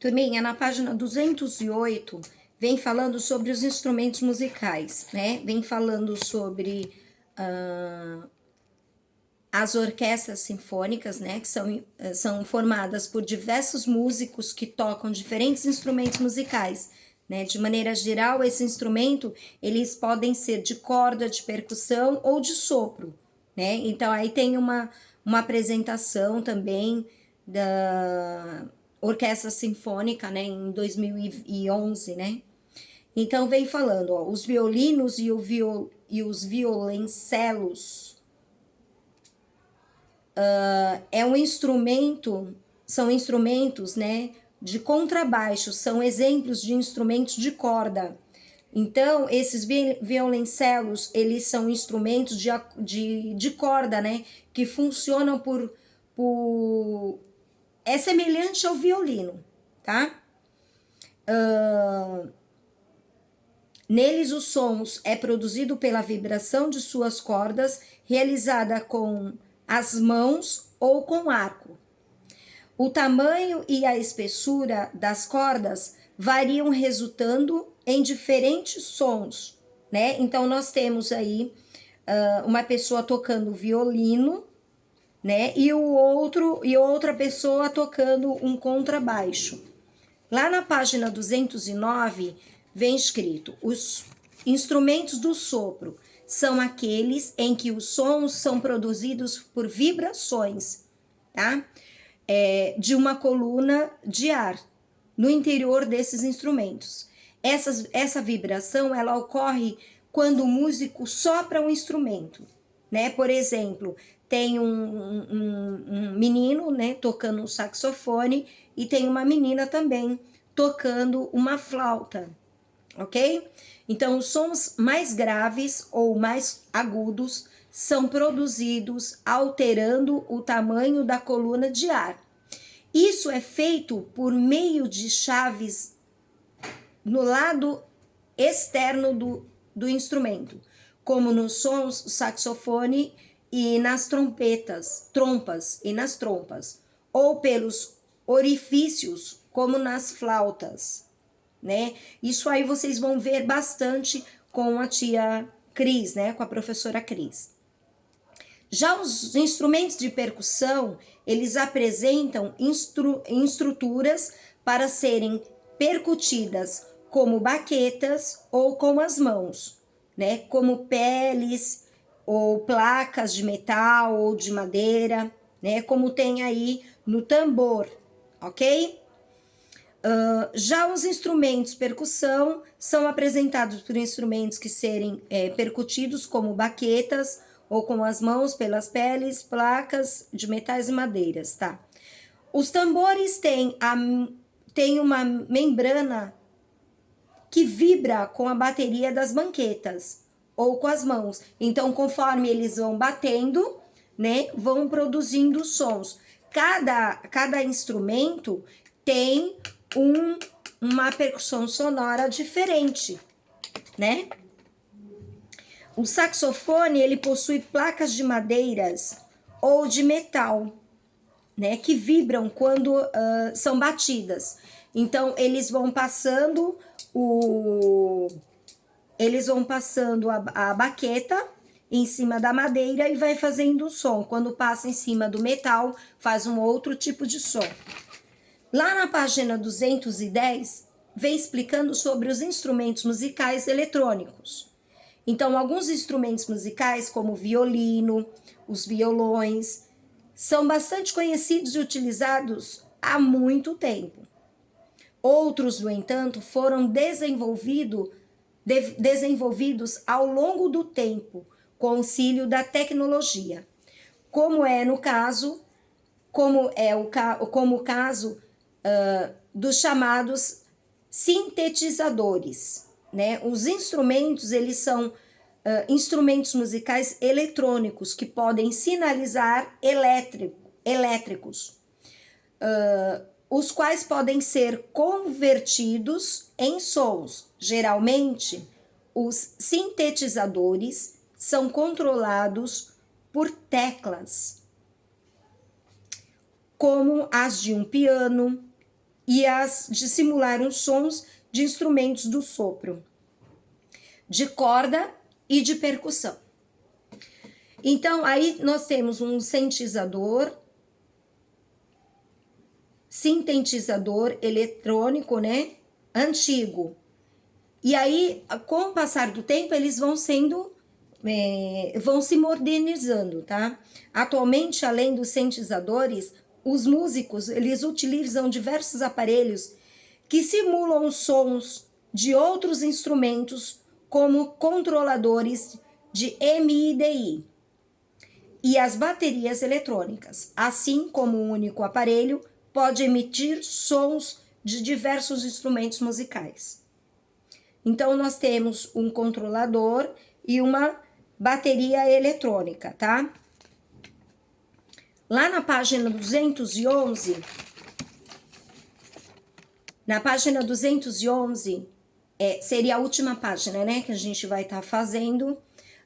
Turminha, na página 208, vem falando sobre os instrumentos musicais, né? Vem falando sobre as orquestras sinfônicas, né? Que são formadas por diversos músicos que tocam diferentes instrumentos musicais, né? De maneira geral, esse instrumento, eles podem ser de corda, de percussão ou de sopro, né? Então, aí tem uma apresentação também da Orquestra Sinfônica, né, em 2011, né? Então vem falando, ó, os violinos e os violoncelos é um instrumento, são instrumentos, né, de contrabaixo, são exemplos de instrumentos de corda. Então, esses violoncelos, eles são instrumentos de corda, né, que funcionam é semelhante ao violino, tá? Neles os sons é produzido pela vibração de suas cordas, realizada com as mãos ou com arco. O tamanho e a espessura das cordas variam, resultando em diferentes sons, né? Então nós temos aí uma pessoa tocando violino, né? E outra pessoa tocando um contrabaixo. Lá na página 209 vem escrito: os instrumentos do sopro são aqueles em que os sons são produzidos por vibrações, tá? De uma coluna de ar no interior desses instrumentos. Essa vibração, ela ocorre quando o músico sopra um instrumento, né? Por exemplo, tem um menino, né, tocando um saxofone e tem uma menina também tocando uma flauta, ok? Então, os sons mais graves ou mais agudos são produzidos alterando o tamanho da coluna de ar. Isso é feito por meio de chaves no lado externo do instrumento, como nos sons do saxofone e nas trompas e nas trompas, ou pelos orifícios, como nas flautas, né? Isso aí vocês vão ver bastante com a tia Cris, né? Com a professora Cris. Já os instrumentos de percussão, eles apresentam estruturas para serem percutidas como baquetas ou com as mãos, né? Como peles ou placas de metal ou de madeira, né? Como tem aí no tambor, ok? Já os instrumentos de percussão são apresentados por instrumentos que serem percutidos como baquetas ou com as mãos pelas peles, placas de metais e madeiras, tá? Os tambores têm uma membrana que vibra com a bateria das banquetas ou com as mãos. Então, conforme eles vão batendo, né, vão produzindo sons. Cada instrumento tem uma percussão sonora diferente, né? O saxofone, ele possui placas de madeiras ou de metal, né, que vibram quando são batidas. Então, eles vão passando a baqueta em cima da madeira e vai fazendo o som. Quando passa em cima do metal, faz um outro tipo de som. Lá na página 210, vem explicando sobre os instrumentos musicais eletrônicos. Então, alguns instrumentos musicais, como o violino, os violões, são bastante conhecidos e utilizados há muito tempo. Outros, no entanto, foram desenvolvidos ao longo do tempo, com auxílio da tecnologia, como o caso dos chamados sintetizadores, né? Os instrumentos, eles são instrumentos musicais eletrônicos que podem sinalizar elétricos, os quais podem ser convertidos em sons. Geralmente, os sintetizadores são controlados por teclas, como as de um piano, e as de simular os sons de instrumentos do sopro, de corda e de percussão. Então, aí nós temos um sintetizador eletrônico, né, antigo. E aí, com o passar do tempo, eles vão se modernizando, tá? Atualmente, além dos sintetizadores, os músicos, eles utilizam diversos aparelhos que simulam os sons de outros instrumentos, como controladores de MIDI e as baterias eletrônicas, assim como um único aparelho pode emitir sons de diversos instrumentos musicais. Então, nós temos um controlador e uma bateria eletrônica, tá? Lá na página 211, seria a última página, né, que a gente vai estar fazendo.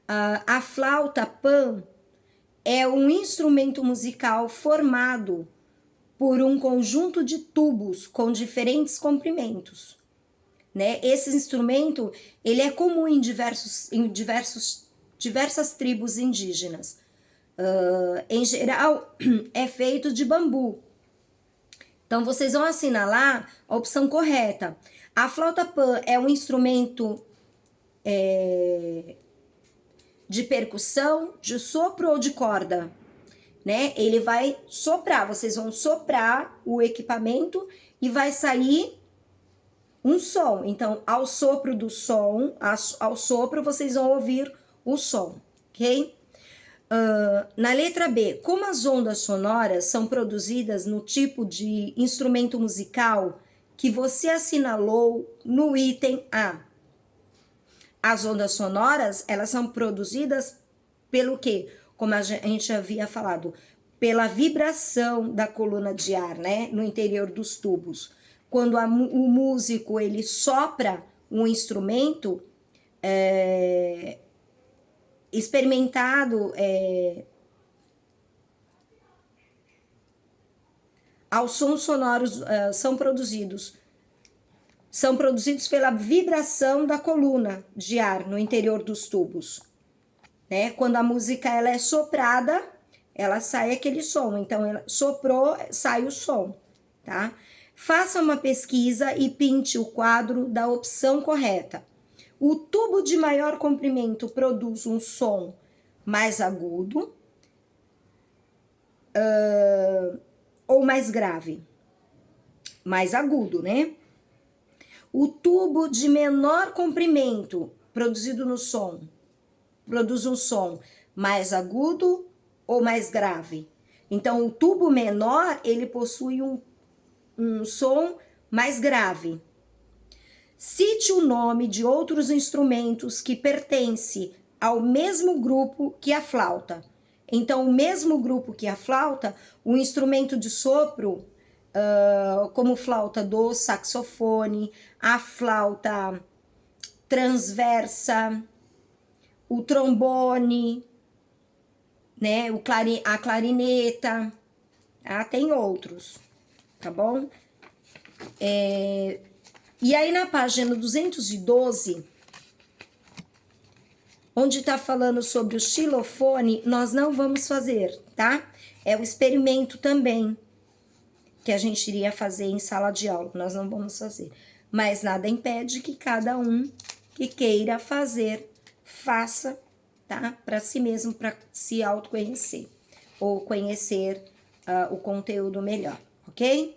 A flauta pan é um instrumento musical formado por um conjunto de tubos com diferentes comprimentos, né? Esse instrumento, ele é comum em diversas tribos indígenas. Em geral, é feito de bambu. Então, vocês vão assinalar a opção correta. A flauta pan é um instrumento de percussão, de sopro ou de corda, né? Ele vai soprar, vocês vão soprar o equipamento e vai sair um som. Então, ao sopro do som, ao sopro, vocês vão ouvir o som, ok? Na letra B, como as ondas sonoras são produzidas no tipo de instrumento musical que você assinalou no item A? As ondas sonoras, elas são produzidas pelo quê? Como a gente havia falado, pela vibração da coluna de ar, né, no interior dos tubos. Quando o músico, ele sopra um instrumento experimentado aos sons sonoros são produzidos pela vibração da coluna de ar no interior dos tubos, né? Quando a música ela é soprada, ela sai aquele som. Então, ela soprou, sai o som, tá? Faça uma pesquisa e pinte o quadro da opção correta. O tubo de maior comprimento produz um som mais agudo ou mais grave? Mais agudo, né? O tubo de menor comprimento produzido no som produz um som mais agudo ou mais grave? Então, o tubo menor, ele possui um som mais grave. Cite o nome de outros instrumentos que pertencem ao mesmo grupo que a flauta. Então, o mesmo grupo que a flauta, o instrumento de sopro, como flauta doce, saxofone, a flauta transversa, o trombone, né, a clarineta, tem outros, tá bom? E aí na página 212, onde tá falando sobre o xilofone, nós não vamos fazer, tá? É o experimento também que a gente iria fazer em sala de aula, nós não vamos fazer. Mas nada impede que cada um que queira fazer, faça, tá? Para si mesmo, para se autoconhecer ou conhecer o conteúdo melhor, ok?